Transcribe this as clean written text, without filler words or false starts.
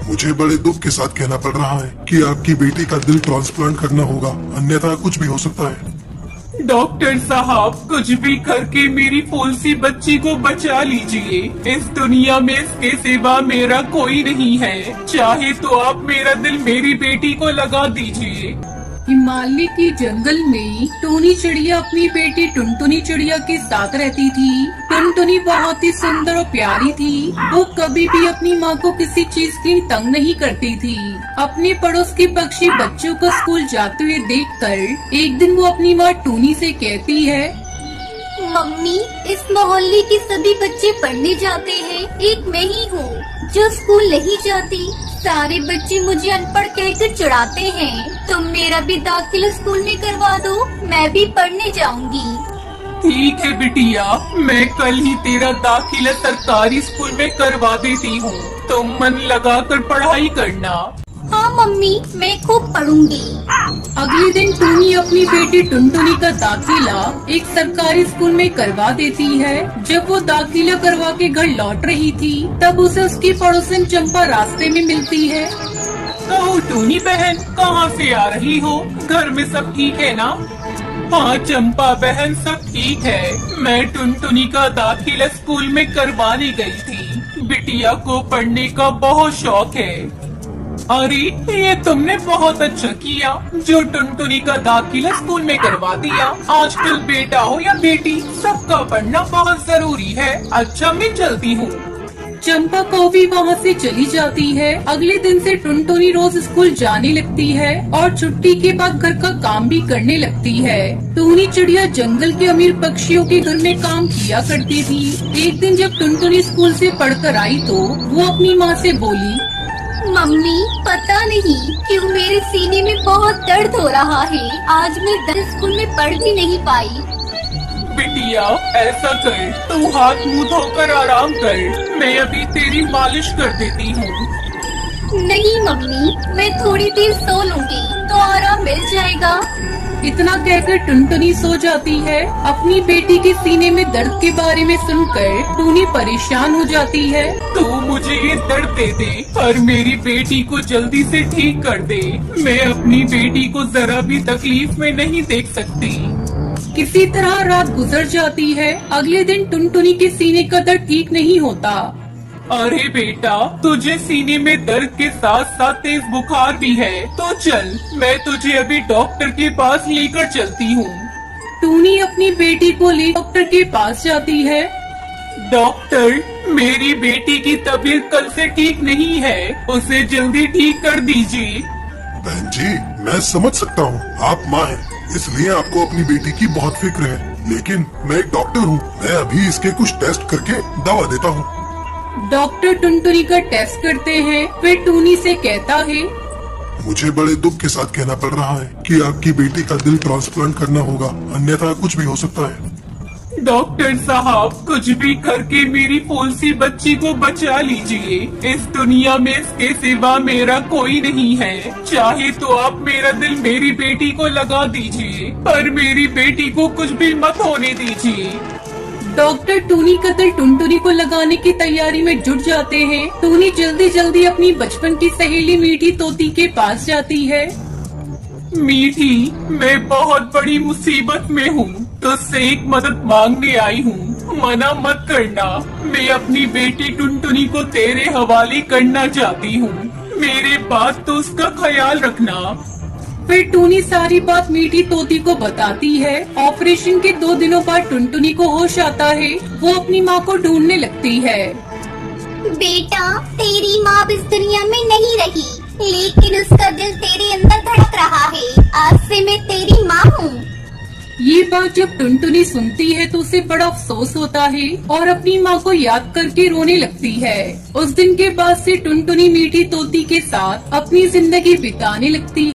मुझे बड़े दुख के साथ कहना पड़ रहा है कि आपकी बेटी का दिल ट्रांसप्लांट करना होगा, अन्यथा कुछ भी हो सकता है। डॉक्टर साहब, कुछ भी करके मेरी फूलसी बच्ची को बचा लीजिए। इस दुनिया में इसके सिवा मेरा कोई नहीं है। चाहे तो आप मेरा दिल मेरी बेटी को लगा दीजिए। हिमालय के जंगल में टूनी चिड़िया अपनी बेटी टुनटुनी चिड़िया के साथ रहती थी। टुनटुनी बहुत ही सुंदर और प्यारी थी। वो कभी भी अपनी माँ को किसी चीज की तंग नहीं करती थी। अपने पड़ोस के पक्षी बच्चों को स्कूल जाते हुए देखकर एक दिन वो अपनी माँ टूनी से कहती है, मम्मी, इस मोहल्ले के सभी बच्चे पढ़ने जाते हैं, एक मैं ही हूँ जो स्कूल नहीं जाती। सारे बच्चे मुझे अनपढ़ कहकर चिढ़ाते हैं। तुम मेरा भी दाखिला स्कूल में करवा दो, मैं भी पढ़ने जाऊंगी। ठीक है बिटिया, मैं कल ही तेरा दाखिला सरकारी स्कूल में करवा देती हूँ। तुम मन लगाकर पढ़ाई करना। हाँ मम्मी, मैं खूब पढ़ूंगी। अगले दिन टूनी अपनी बेटी टुनटुनी का दाखिला एक सरकारी स्कूल में करवा देती है। जब वो दाखिला करवा के घर लौट रही थी, तब उसे उसकी पड़ोसन चंपा रास्ते में मिलती है। तो टूनी बहन, कहाँ से आ रही हो? घर में सब ठीक है ना? हाँ चंपा बहन, सब ठीक है। मैं टुनटुनी का दाखिला स्कूल में करवाने गई थी। बिटिया को पढ़ने का बहुत शौक है। अरे, ये तुमने बहुत अच्छा किया जो टुनटुनी का दाखिला स्कूल में करवा दिया। आजकल बेटा हो या बेटी, सबका पढ़ना बहुत जरूरी है। अच्छा, मैं चलती हूँ। चंपा कौवी वहाँ से चली जाती है। अगले दिन से टुनटुनी रोज स्कूल जाने लगती है और छुट्टी के बाद घर का काम भी करने लगती है। टूनी चिड़िया जंगल के अमीर पक्षियों के घर में काम किया करती थी। एक दिन जब टुनटुनी स्कूल से पढ़कर आई तो वो अपनी माँ से बोली, मम्मी, पता नहीं क्यों मेरे सीने में बहुत दर्द हो रहा है। आज मैं स्कूल में पढ़ भी नहीं पाई। बिटिया, ऐसा कर, तू हाथ मुंह धोकर आराम कर। मैं अभी तेरी मालिश कर देती हूँ। नहीं मम्मी, मैं थोड़ी देर सो लूंगी तो आराम मिल जाएगा। इतना कहकर टुनटुनी सो जाती है। अपनी बेटी के सीने में दर्द के बारे में सुनकर टूनी परेशान हो जाती है। तू मुझे ये दर्द दे दे और मेरी बेटी को जल्दी से ठीक कर दे। मैं अपनी बेटी को जरा भी तकलीफ में नहीं देख सकती। किसी तरह रात गुजर जाती है। अगले दिन टुनटुनी के सीने का दर्द ठीक नहीं होता। अरे बेटा, तुझे सीने में दर्द के साथ साथ तेज बुखार भी है। तो चल, मैं तुझे अभी डॉक्टर के पास लेकर चलती हूँ। टूनी अपनी बेटी को ले डॉक्टर के पास जाती है। डॉक्टर, मेरी बेटी की तबीयत कल से ठीक नहीं है, उसे जल्दी ठीक कर दीजिए। बहन जी, मैं समझ सकता हूँ, आप माँ हैं, इसलिए आपको अपनी बेटी की बहुत फिक्र है। लेकिन मैं एक डॉक्टर हूँ, मैं अभी इसके कुछ टेस्ट करके दवा देता हूँ। डॉक्टर टुनटुनी का टेस्ट करते हैं, फिर टूनी से कहता है, मुझे बड़े दुख के साथ कहना पड़ रहा है कि आपकी बेटी का दिल ट्रांसप्लांट करना होगा, अन्यथा कुछ भी हो सकता है। डॉक्टर साहब, कुछ भी करके मेरी फूलसी बच्ची को बचा लीजिए। इस दुनिया में इसके सिवा मेरा कोई नहीं है। चाहे तो आप मेरा दिल मेरी बेटी को लगा दीजिए, पर मेरी बेटी को कुछ भी मत होने दीजिए। डॉक्टर टूनी का दिल टुनटुनी को लगाने की तैयारी में जुट जाते हैं। टूनी जल्दी जल्दी अपनी बचपन की सहेली मीठी तोती के पास जाती है। मीठी, मैं बहुत बड़ी मुसीबत में हूँ, तुझसे एक मदद मांगने आई हूँ। मना मत करना, मैं अपनी बेटी टुनटुनी को तेरे हवाले करना चाहती हूँ। मेरे बाद तो उसका ख्याल रखना। फिर टूनी सारी बात मीठी तोती को बताती है। ऑपरेशन के 2 दिनों बाद टुनटुनी को होश आता है। वो अपनी माँ को ढूंढने लगती है। बेटा, तेरी माँ इस दुनिया में नहीं रही, लेकिन उसका दिल तेरे अंदर धड़क रहा है। आज से मैं तेरी माँ हूँ। ये बात जब टुनटुनी सुनती है तो उसे बड़ा अफसोस होता है और अपनी माँ को याद करके रोने लगती है। उस दिन के बाद से टुनटुनी मीठी तोती के साथ अपनी जिंदगी बिताने लगती